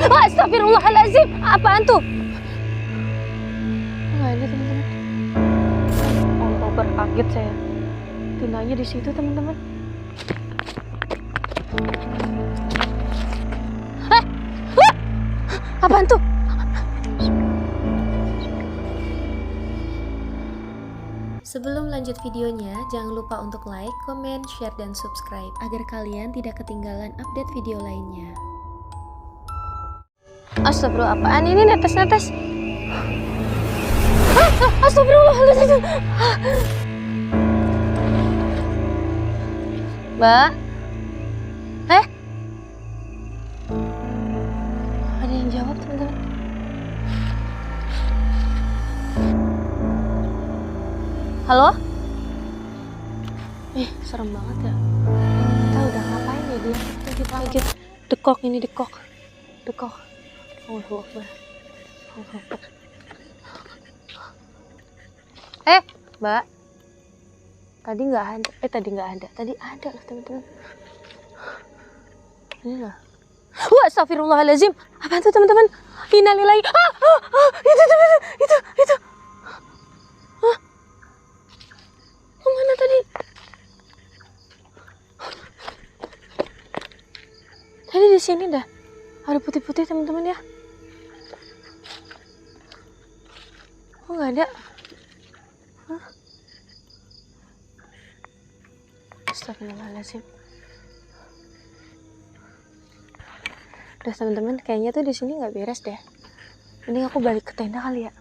Astagfirullahaladzim, apaan tuh? Nggak ada teman-teman. Oh, berkaget saya. Tinggalnya di situ teman-teman. Apaan tuh? Sebelum lanjut videonya, jangan lupa untuk like, comment, share, dan subscribe agar kalian tidak ketinggalan update video lainnya. Astagfirullah, apaan ini netes-netes? Astagfirullahaladzim. Mbak? Ada yang jawab teman-teman. Halo? Serem banget ya. Kita udah ngapain ya dia? Kita dekok ini, dekok. Allahu Akbar. Mbak. Tadi nggak ada. Tadi ada loh teman-teman. Ini loh. Astagfirullahaladzim. Apaan tuh teman-teman? Innalillahi. Itu. Kemana tadi? Tadi di sini dah. Ada putih-putih teman-teman ya. Oh nggak ada. Astagfirullahaladzim. Udah teman-teman, kayaknya tuh di sini nggak beres deh. Ini aku balik ke tenda kali ya.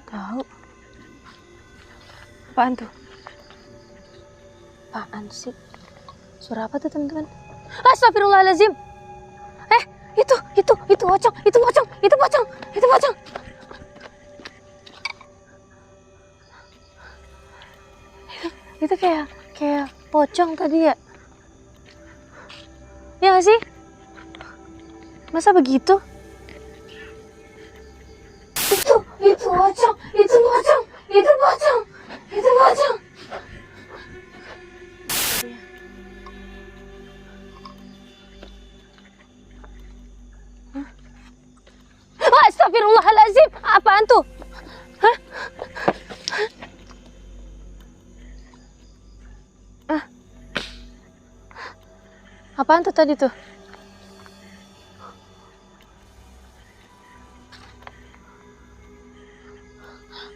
Tahu? Apaan tuh? Apaan sih? Suara apa tuh teman-teman? Astagfirullahaladzim. Itu pocong. Itu kayak pocong tadi ya. Ya nggak sih? Masa begitu? Itu pocong. Astagfirullahaladzim, apaan tuh? Apaan tuh tadi tuh?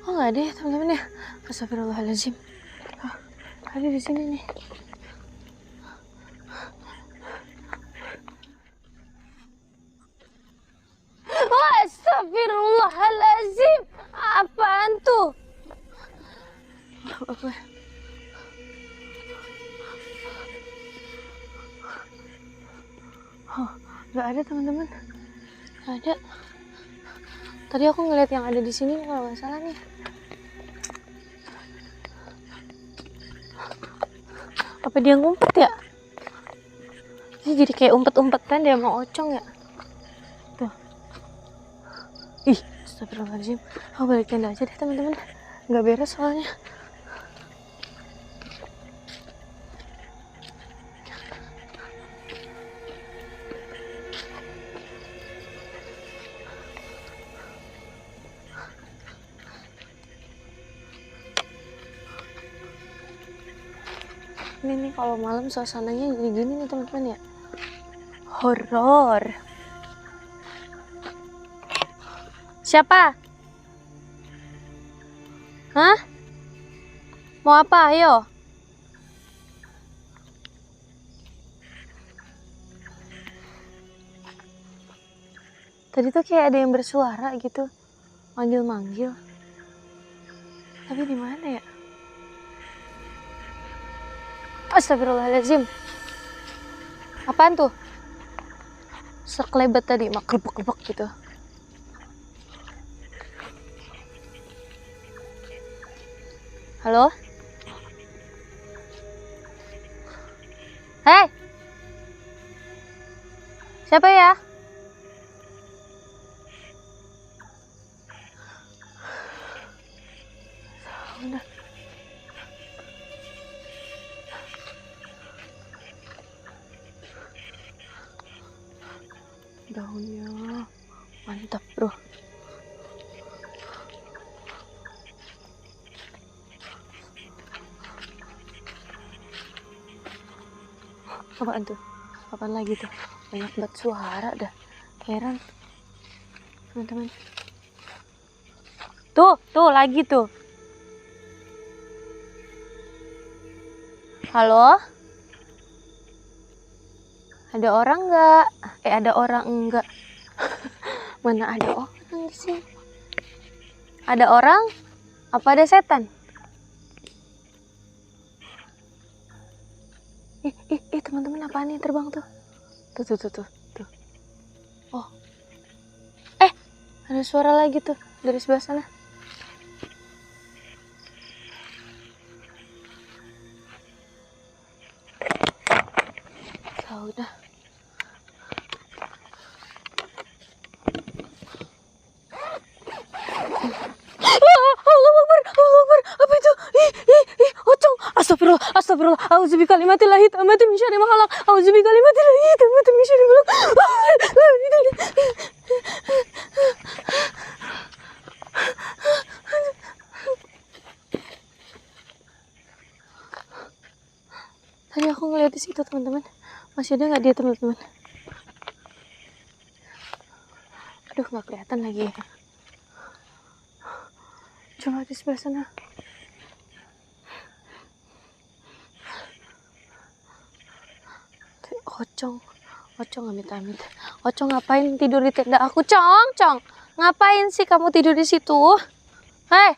Oh nggak ada ya teman-teman ya. Astagfirullahaladzim. Ada di sini nih. Astagfirullahaladzim. Apaan tuh? Apa? Oh, nggak ada teman-teman. Nggak ada. Tadi aku ngeliat yang ada di sini kalau nggak salah nih. Apa dia ngumpet ya? Ini jadi kayak umpet-umpetan dia mau ocong ya. Tuh. Ih, astagfirullahaladzim. Aku balik tenda aja deh teman-teman. Nggak beres soalnya. Ini nih kalau malam suasananya jadi gini nih teman-teman ya. Horor. Siapa? Hah? Mau apa? Ayo. Tadi tuh kayak ada yang bersuara gitu. Manggil-manggil. Tapi di mana ya? Astagfirullahaladzim. Apaan tuh? Sekelebat tadi, mak krebek-krebek gitu. Halo? Hei! Siapa ya? Udah. daunnya. Mantap, bro. Apaan tuh? Apaan lagi tuh? Banyak banget suara dah. Heran. Teman-teman. Tuh lagi tuh. Halo? Ada orang nggak? Ada orang enggak? Mana ada orang di sini? Ada orang? Apa ada setan? Teman-teman, apaan nih terbang tuh? Tuh. Oh. Ada suara lagi tuh dari sebelah sana. Udah. Allah Akbar. Apa itu? Pocong. Astagfirullah. Auzubi kalimatillahi tammati min syarri ma khalaq. Auzubi kalimatillahi tammati min syarri ma khalaq. Tadi aku ngeliat di situ, teman-teman. Masih ada nggak dia, teman-teman? Aduh, nggak kelihatan lagi ya. Coba di sebelah sana. Ocong amit-amit. Ocong ngapain tidur di tenda aku? Cong. Ngapain sih kamu tidur di situ? Hei.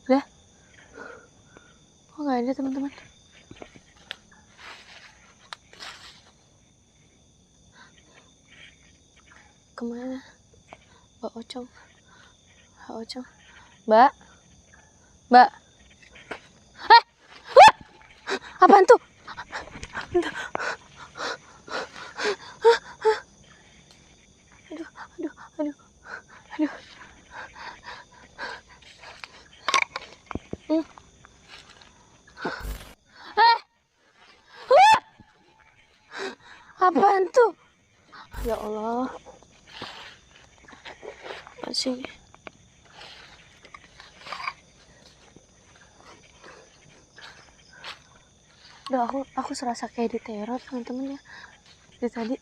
Udah. Kok nggak ada, teman-teman? Kemana? Mbak Ocong. Mbak. Apaan tuh? Aduh. Apaan tuh? Ya Allah. Apa sih? Udah, aku serasa kayak diteror, teman-teman ya. Dari tadi.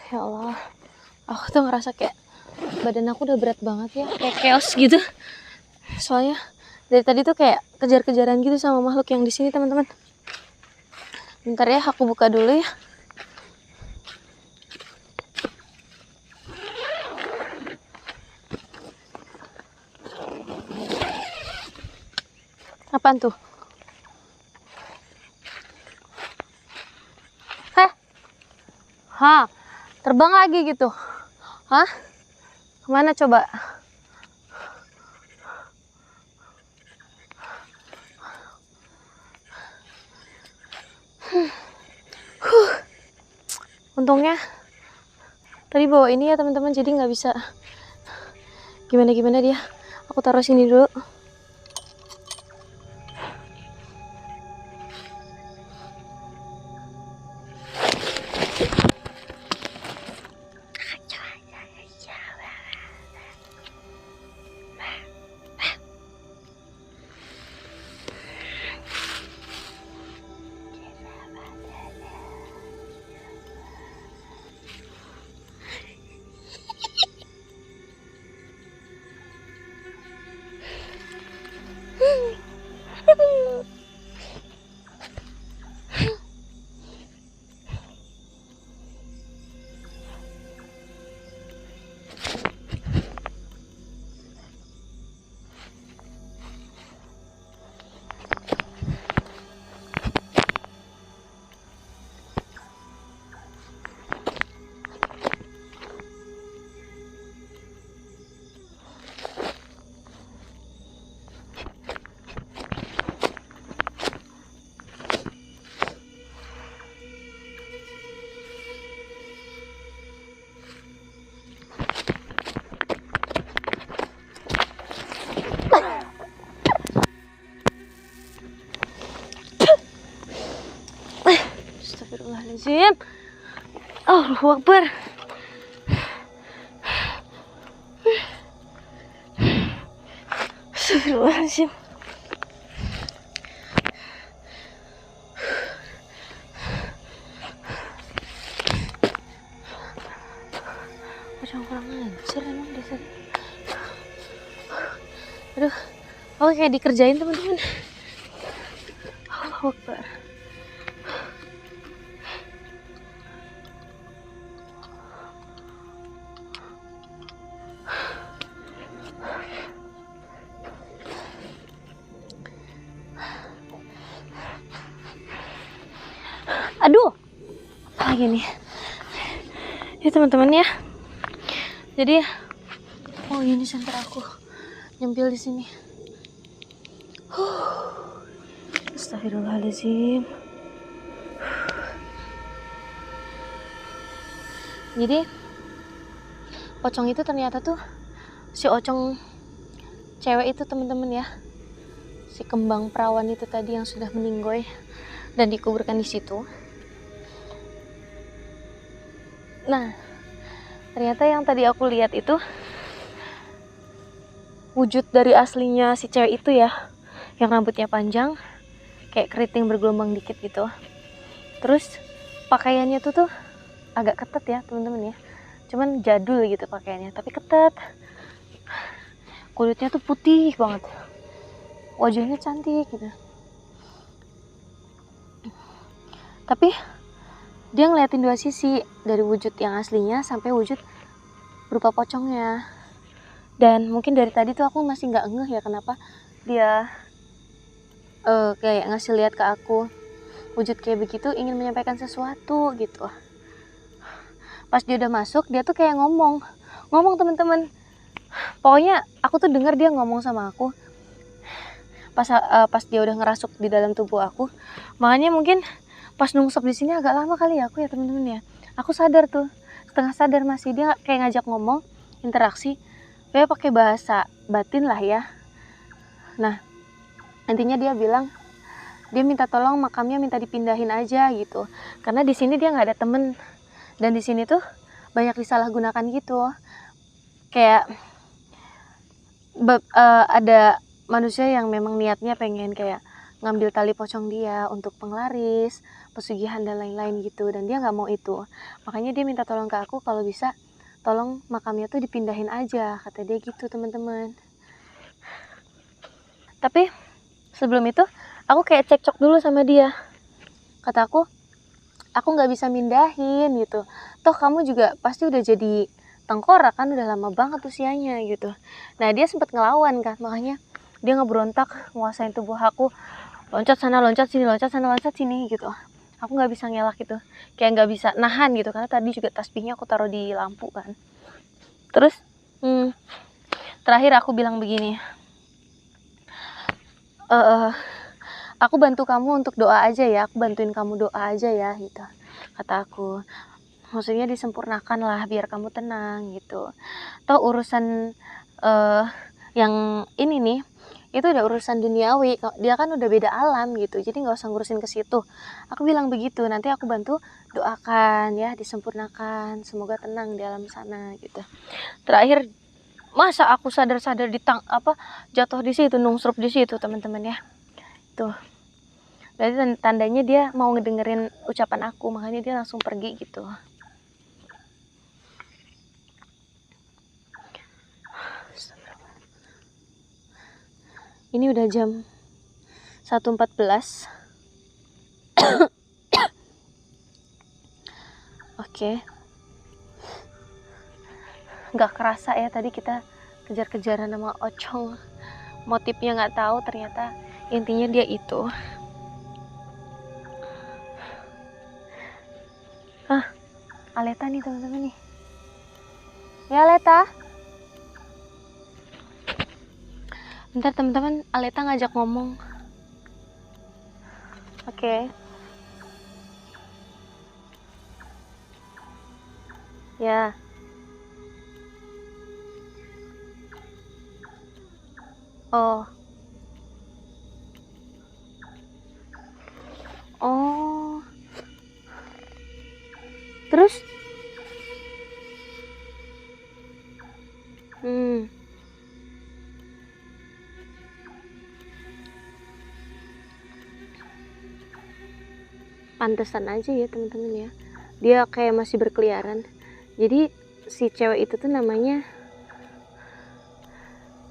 Ya Allah, aku tuh ngerasa kayak badan aku udah berat banget ya, kayak chaos gitu. Soalnya dari tadi tuh kayak kejar-kejaran gitu sama makhluk yang di sini, teman-teman. Bentar ya, aku buka dulu ya. Apaan tuh? Terbang lagi gitu. Kemana coba? Untungnya tadi bawa ini ya, teman-teman, jadi nggak bisa gimana dia. Aku taruh sini dulu. Astagfirullahaladzim. Allahu Akbar. Astagfirullahaladzim. Pocong kurang ajar emang dasar. Aduh, aku kayak dikerjain teman-teman. Allahu Akbar. Aduh, apa lagi nih? Ya teman-teman ya. Jadi, oh ini center aku nyempil di sini. Astagfirullahaladzim. Jadi, pocong itu ternyata tuh si ocong cewek itu teman-teman ya. Si kembang perawan itu tadi yang sudah meninggoy dan dikuburkan di situ. Nah, ternyata yang tadi aku lihat itu wujud dari aslinya si cewek itu ya, yang rambutnya panjang kayak keriting bergelombang dikit gitu. Terus pakaiannya tuh agak ketat ya teman-teman ya, cuman jadul gitu pakaiannya tapi ketat. Kulitnya tuh putih banget, wajahnya cantik gitu. Tapi dia ngeliatin dua sisi, dari wujud yang aslinya sampai wujud berupa pocongnya. Dan mungkin dari tadi tuh aku masih nggak ngeh ya kenapa dia kayak ngasih lihat ke aku wujud kayak begitu, ingin menyampaikan sesuatu gitu. Pas dia udah masuk, dia tuh kayak ngomong teman-teman. Pokoknya aku tuh dengar dia ngomong sama aku pas dia udah ngerasuk di dalam tubuh aku. Makanya mungkin pas nungsep di sini agak lama kali ya aku ya teman-teman ya. Aku sadar tuh, setengah sadar masih dia kayak ngajak ngomong, interaksi, kayak pakai bahasa batin lah ya. Nah, intinya dia bilang dia minta tolong makamnya minta dipindahin aja gitu. Karena di sini dia nggak ada temen dan di sini tuh banyak disalahgunakan gitu. Kayak ada manusia yang memang niatnya pengen kayak ngambil tali pocong dia untuk penglaris, pesugihan dan lain-lain gitu, dan dia nggak mau itu. Makanya dia minta tolong ke aku kalau bisa tolong makamnya tuh dipindahin aja, kata dia gitu teman-teman. Tapi sebelum itu aku kayak cekcok dulu sama dia. Kata aku nggak bisa mindahin gitu, toh kamu juga pasti udah jadi tengkorak kan, udah lama banget usianya gitu. Nah dia sempat ngelawan kan, makanya dia ngeberontak nguasain tubuh aku, loncat sana loncat sini, loncat sana loncat sini gitu. Aku nggak bisa ngelak gitu, kayak nggak bisa nahan gitu, karena tadi juga tasbihnya aku taruh di lampu kan. Terus terakhir aku bilang begini, aku bantu kamu untuk doa aja ya, aku bantuin kamu doa aja ya gitu, kata aku. Maksudnya disempurnakan lah biar kamu tenang gitu. Toh urusan yang ini nih itu udah urusan duniawi, dia kan udah beda alam gitu, jadi nggak usah ngurusin ke situ. Aku bilang begitu, nanti aku bantu doakan ya, disempurnakan, semoga tenang di alam sana gitu. Terakhir masa aku sadar-sadar jatuh di situ, nungsrup di situ teman-teman ya. Tuh, berarti tandanya dia mau ngedengerin ucapan aku, makanya dia langsung pergi gitu. Ini udah jam 1.14. Oke. Nggak kerasa ya tadi kita kejar-kejaran sama ocong. Motifnya nggak tahu, ternyata intinya dia itu. Aleta nih teman-teman nih. Ya Aleta. Bentar teman-teman, Aleta ngajak ngomong. Oke. Ya. Oh. Oh. pantesan aja ya teman-teman ya, dia kayak masih berkeliaran. Jadi si cewek itu tuh namanya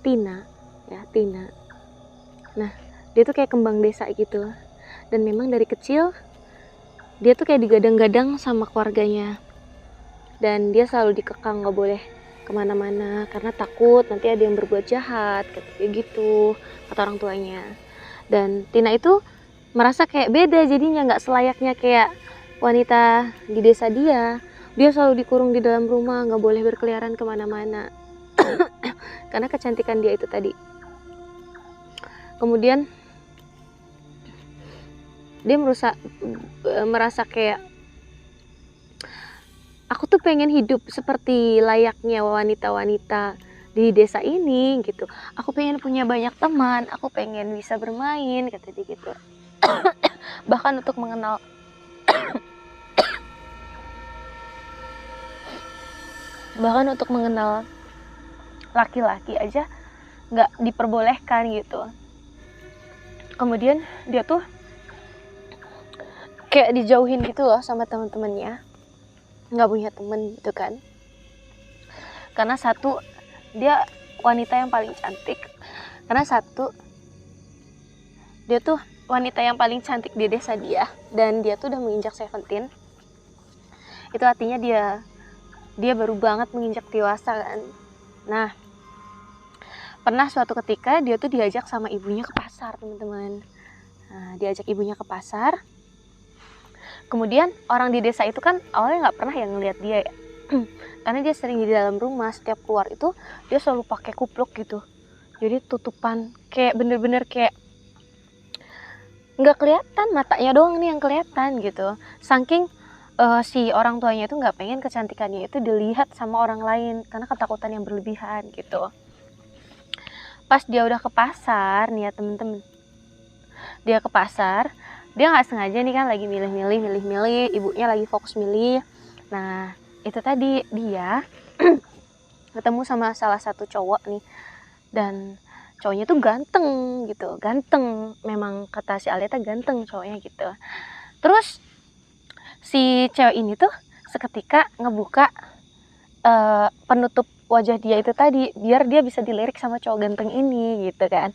Tina ya, Tina. Nah dia tuh kayak kembang desa gitu, dan memang dari kecil dia tuh kayak digadang-gadang sama keluarganya, dan dia selalu dikekang nggak boleh kemana-mana karena takut nanti ada yang berbuat jahat kayak gitu kata orang tuanya. Dan Tina itu merasa kayak beda jadinya, nggak selayaknya kayak wanita di desa dia selalu dikurung di dalam rumah, nggak boleh berkeliaran kemana-mana karena kecantikan dia itu tadi. Kemudian dia merasa kayak, aku tuh pengen hidup seperti layaknya wanita-wanita di desa ini gitu. Aku pengen punya banyak teman, aku pengen bisa bermain, kata dia gitu. Bahkan untuk mengenal laki-laki aja nggak diperbolehkan gitu. Kemudian dia tuh kayak dijauhin gitu loh sama teman-temannya, nggak punya temen gitu kan, karena satu dia wanita yang paling cantik, dia tuh wanita yang paling cantik di desa dia, dan dia tuh udah menginjak 17. Itu artinya dia baru banget menginjak dewasa kan. Nah pernah suatu ketika dia tuh diajak sama ibunya ke pasar teman-teman. Nah diajak ibunya ke pasar. Kemudian orang di desa itu kan awalnya nggak pernah yang ngeliat dia ya, karena dia sering di dalam rumah, setiap keluar itu dia selalu pakai kupluk gitu, jadi tutupan kayak bener-bener kayak nggak kelihatan, matanya doang nih yang kelihatan gitu. Saking si orang tuanya itu nggak pengen kecantikannya itu dilihat sama orang lain karena ketakutan yang berlebihan gitu. Pas dia udah ke pasar nih ya temen-temen, dia ke pasar, dia nggak sengaja nih kan lagi milih, ibunya lagi fokus milih. Nah itu tadi dia ketemu sama salah satu cowok nih, dan cowoknya tuh ganteng gitu, ganteng memang, kata si Aleta ganteng cowoknya gitu. Terus si cewek ini tuh seketika ngebuka penutup wajah dia itu tadi biar dia bisa dilirik sama cowok ganteng ini gitu kan.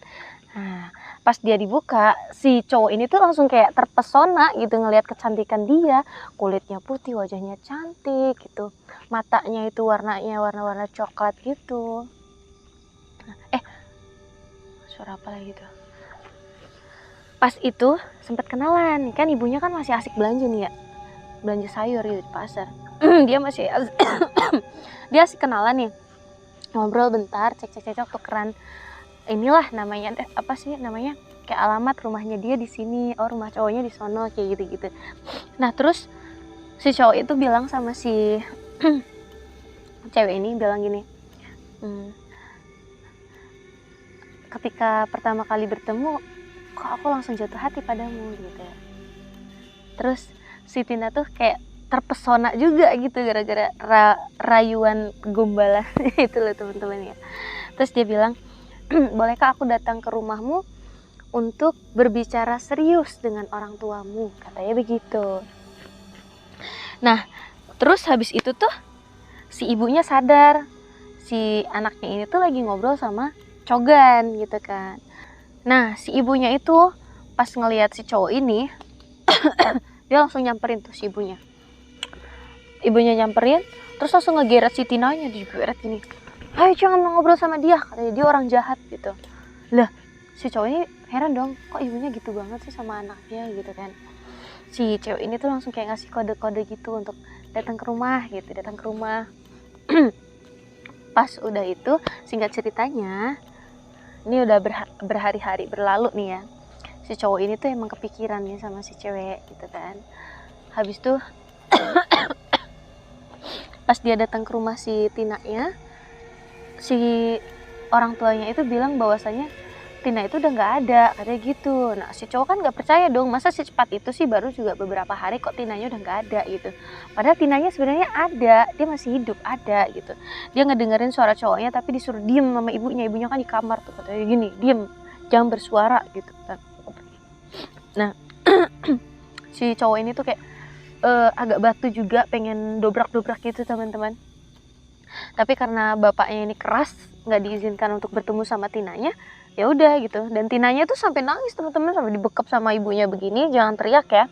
Nah pas dia dibuka, si cowok ini tuh langsung kayak terpesona gitu ngelihat kecantikan dia, kulitnya putih, wajahnya cantik gitu, matanya itu warnanya warna-warna coklat gitu. Suara apa lagi tuh? Pas itu sempat kenalan kan, ibunya kan masih asik belanja nih ya, belanja sayur gitu di pasar. Dia masih dia asik kenalan nih, ngobrol bentar, cek tukeran inilah namanya, apa sih namanya, kayak alamat rumahnya dia di sini, oh rumah cowoknya di sono, kayak gitu-gitu. Nah terus si cowok itu bilang sama si cewek ini, bilang gini, ketika pertama kali bertemu kok aku langsung jatuh hati padamu gitu. Terus si Tina tuh kayak terpesona juga gitu gara-gara rayuan gombalan itu loh teman-teman ya. Terus dia bilang, bolehkah aku datang ke rumahmu untuk berbicara serius dengan orang tuamu, katanya begitu. Nah terus habis itu tuh si ibunya sadar si anaknya ini tuh lagi ngobrol sama cogan gitu kan. Nah si ibunya itu pas ngelihat si cowok ini dia langsung nyamperin tuh si ibunya nyamperin, terus langsung ngegeret si Tinanya, digeret gini, ayo jangan ngobrol sama dia, katanya dia orang jahat gitu. Lah si cowok ini heran dong, kok ibunya gitu banget sih sama anaknya gitu kan. Si cewek ini tuh langsung kayak ngasih kode-kode gitu untuk datang ke rumah gitu, datang ke rumah. Pas udah itu, singkat ceritanya, ini udah berhari-hari berlalu nih ya, si cowok ini tuh emang kepikiran nih sama si cewek gitu kan. Habis tuh pas dia datang ke rumah si Tinanya, si orang tuanya itu bilang bahwasanya Tina itu udah nggak ada, katanya gitu. Nah si cowok kan nggak percaya dong, masa secepat itu sih, baru juga beberapa hari kok Tinanya udah nggak ada gitu. Padahal Tinanya sebenarnya ada, dia masih hidup, ada gitu. Dia ngedengerin suara cowoknya tapi disuruh diem sama ibunya kan di kamar tuh, katanya gini, diem, jangan bersuara gitu kan. Nah si cowok ini tuh kayak agak batu juga, pengen dobrak-dobrak gitu teman-teman. Tapi karena bapaknya ini keras, nggak diizinkan untuk bertemu sama Tinanya, ya udah gitu. Dan Tinanya tuh sampai nangis teman-teman, sampai dibekap sama ibunya begini, jangan teriak ya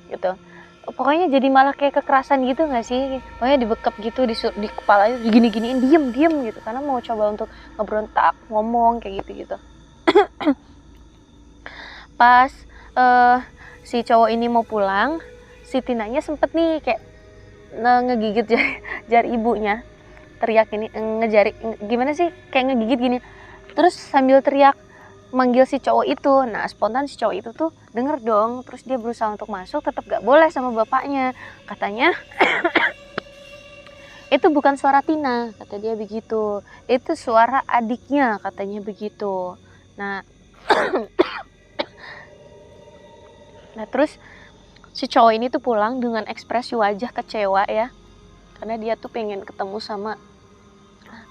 gitu. Pokoknya jadi malah kayak kekerasan gitu nggak sih? Pokoknya dibekap gitu di kepalanya, digini-giniin, diem gitu, karena mau coba untuk ngeberontak, ngomong kayak gitu. Pas si cowok ini mau pulang, si Tinanya sempet nih kayak ngegigit jari ibunya, teriak ini, gimana sih, kayak ngegigit gini, terus sambil teriak manggil si cowok itu. Nah spontan si cowok itu tuh denger dong, terus dia berusaha untuk masuk, tetap gak boleh sama bapaknya, katanya itu bukan suara Tina, kata dia begitu, itu suara adiknya, katanya begitu. Nah terus si cowok ini tuh pulang dengan ekspresi wajah kecewa ya, karena dia tuh pengen ketemu sama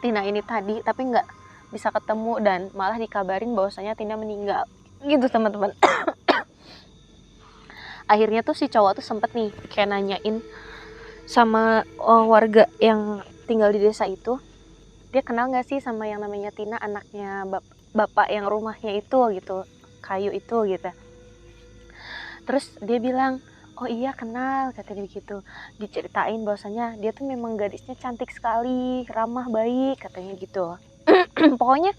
Tina ini tadi, tapi nggak bisa ketemu, dan malah dikabarin bahwasanya Tina meninggal gitu teman-teman. Akhirnya tuh si cowok tuh sempet nih kayak nanyain sama warga yang tinggal di desa itu, dia kenal nggak sih sama yang namanya Tina, anaknya bapak yang rumahnya itu gitu, kayu itu gitu. Terus dia bilang, oh iya kenal, katanya begitu. Diceritain bahwasanya dia tuh memang gadisnya cantik sekali, ramah, baik, katanya gitu. Pokoknya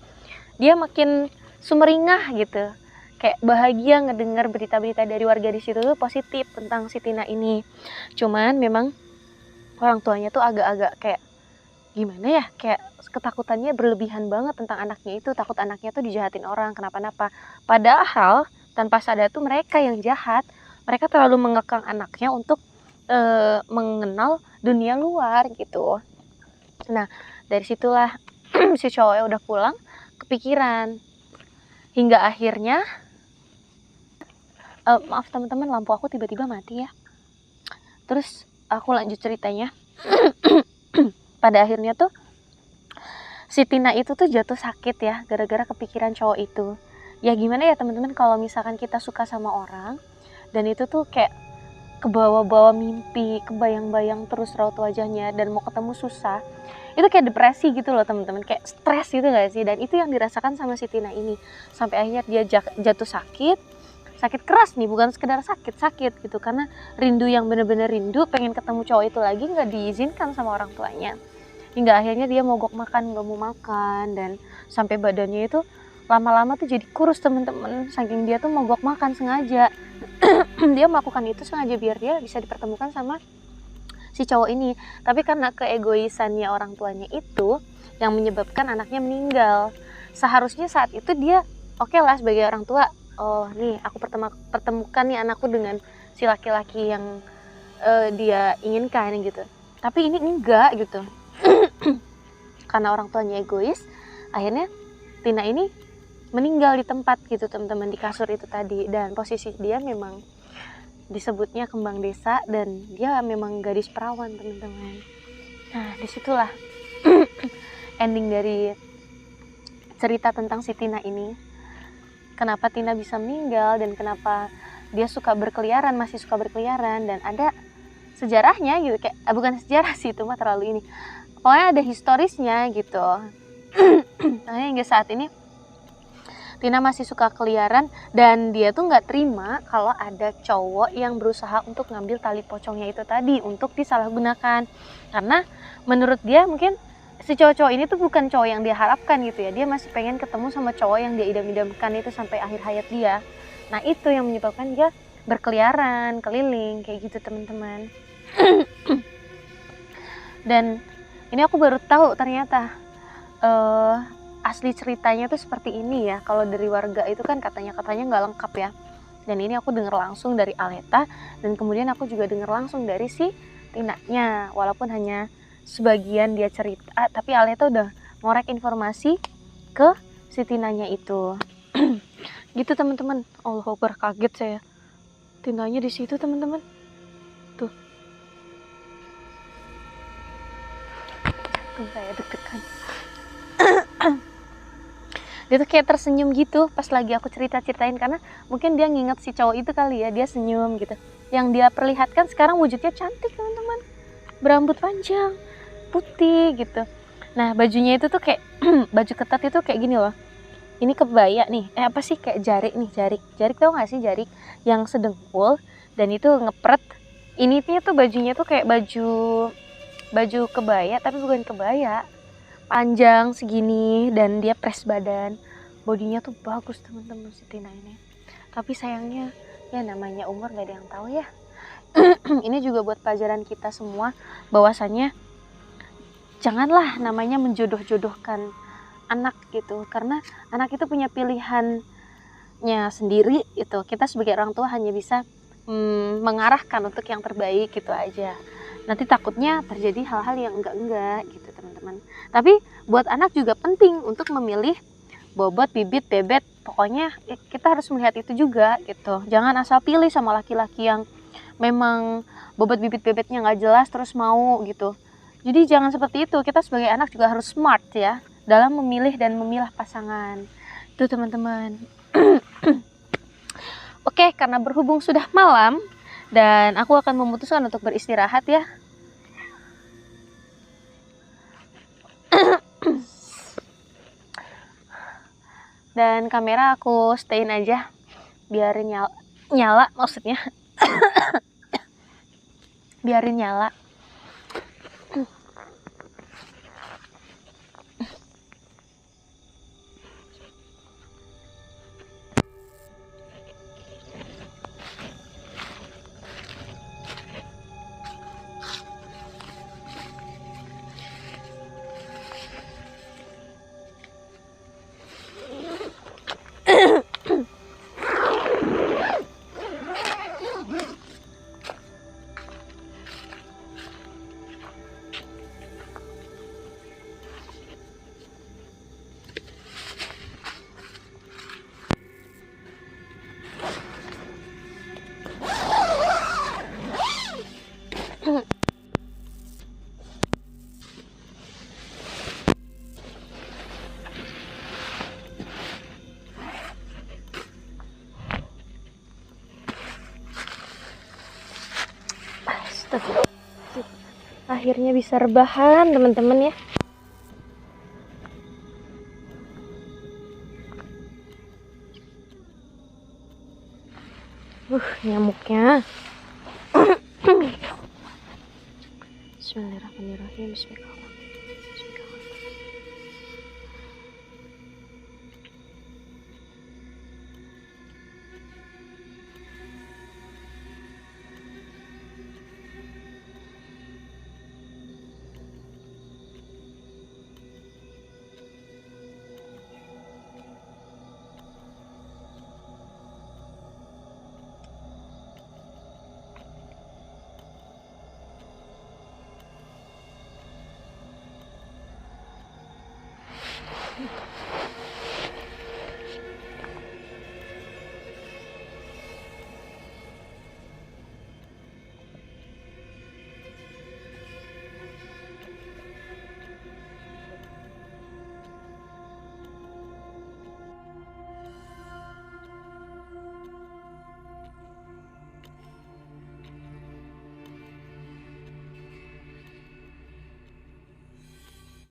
dia makin sumringah gitu, kayak bahagia ngedengar berita-berita dari warga di situ tuh positif tentang si Tina ini. Cuman memang orang tuanya tuh agak-agak kayak gimana ya, kayak ketakutannya berlebihan banget tentang anaknya itu, takut anaknya tuh dijahatin orang, kenapa-napa. Padahal tanpa sadar tuh mereka yang jahat, mereka terlalu mengekang anaknya untuk mengenal dunia luar gitu. Nah dari situlah si cowoknya udah pulang, kepikiran, hingga akhirnya maaf teman-teman, lampu aku tiba-tiba mati ya. Terus aku lanjut ceritanya. Pada akhirnya tuh si Tina itu tuh jatuh sakit ya, gara-gara kepikiran cowok itu. Ya gimana ya teman-teman, kalau misalkan kita suka sama orang dan itu tuh kayak kebawa-bawa mimpi, kebayang-bayang terus raut wajahnya, dan mau ketemu susah, itu kayak depresi gitu loh teman-teman, kayak stres gitu gak sih? Dan itu yang dirasakan sama si Tina ini, sampai akhirnya dia jatuh sakit keras nih, bukan sekedar sakit gitu, karena rindu, yang bener-bener rindu, pengen ketemu cowok itu lagi, nggak diizinkan sama orang tuanya. Hingga akhirnya dia mogok makan, nggak mau makan, dan sampai badannya itu lama-lama tuh jadi kurus teman-teman, saking dia tuh mogok makan sengaja. Dia melakukan itu sengaja biar dia bisa dipertemukan sama si cowok ini. Tapi karena keegoisannya orang tuanya itu yang menyebabkan anaknya meninggal. Seharusnya saat itu dia oke lah sebagai orang tua, oh nih aku pertemukan nih anakku dengan si laki-laki yang dia inginkan gitu. Tapi ini enggak gitu. Karena orang tuanya egois, akhirnya Tina ini meninggal di tempat gitu teman-teman, di kasur itu tadi. Dan posisi dia memang disebutnya kembang desa, dan dia memang gadis perawan teman-teman. Nah disitulah ending dari cerita tentang si Tina ini. Kenapa Tina bisa meninggal dan kenapa dia suka berkeliaran, masih suka berkeliaran, dan ada sejarahnya gitu, kayak bukan sejarah sih, itu mah terlalu ini, pokoknya ada historisnya gitu. Nah hingga saat ini Tina masih suka keliaran, dan dia tuh nggak terima kalau ada cowok yang berusaha untuk ngambil tali pocongnya itu tadi untuk disalahgunakan. Karena menurut dia mungkin si cowok-cowok ini tuh bukan cowok yang dia harapkan gitu ya. Dia masih pengen ketemu sama cowok yang dia idam-idamkan itu sampai akhir hayat dia. Nah itu yang menyebabkan dia berkeliaran, keliling kayak gitu teman-teman. Dan ini aku baru tahu ternyata asli ceritanya tuh seperti ini ya. Kalau dari warga itu kan katanya nggak lengkap ya. Dan ini aku dengar langsung dari Aleta, dan kemudian aku juga dengar langsung dari si Tinanya. Walaupun hanya sebagian dia cerita, tapi Aleta udah ngorek informasi ke si Tinanya itu. Gitu teman-teman. Allah Akbar, kaget saya. Tinanya di situ teman-teman. Tuh. Tuh saya deg-degan. Dia tuh kayak tersenyum gitu pas lagi aku ceritain, karena mungkin dia nginget si cowok itu kali ya, dia senyum gitu. yang dia perlihatkan sekarang wujudnya cantik teman-teman, berambut panjang putih gitu. Nah bajunya itu tuh kayak baju ketat itu kayak gini loh, ini kebaya nih, apa sih, kayak jarik nih, jarik tau gak sih, jarik yang sedengkul, dan itu ngepret. Ini tuh bajunya tuh kayak baju kebaya tapi bukan kebaya, panjang segini, dan dia press badan, bodinya tuh bagus teman-teman si Tina ini. Tapi sayangnya ya namanya umur gak ada yang tahu ya. Ini juga buat pelajaran kita semua, bahwasannya janganlah namanya menjodoh-jodohkan anak gitu, karena anak itu punya pilihannya sendiri itu. Kita sebagai orang tua hanya bisa mengarahkan untuk yang terbaik gitu aja. Nanti takutnya terjadi hal-hal yang enggak gitu teman-teman. Tapi buat anak juga penting untuk memilih bobot, bibit, bebet, pokoknya kita harus melihat itu juga gitu. Jangan asal pilih sama laki-laki yang memang bobot, bibit, bebetnya nggak jelas terus mau gitu. Jadi jangan seperti itu. Kita sebagai anak juga harus smart ya dalam memilih dan memilah pasangan. Itu teman-teman. Oke, karena berhubung sudah malam dan aku akan memutuskan untuk beristirahat ya. Dan kamera aku stayin aja biar nyala maksudnya. Biarin nyala. Akhirnya bisa rebahan teman-teman ya. Nyamuknya. Bismillahirrahmanirrahim. Bismillahirrahmanirrahim.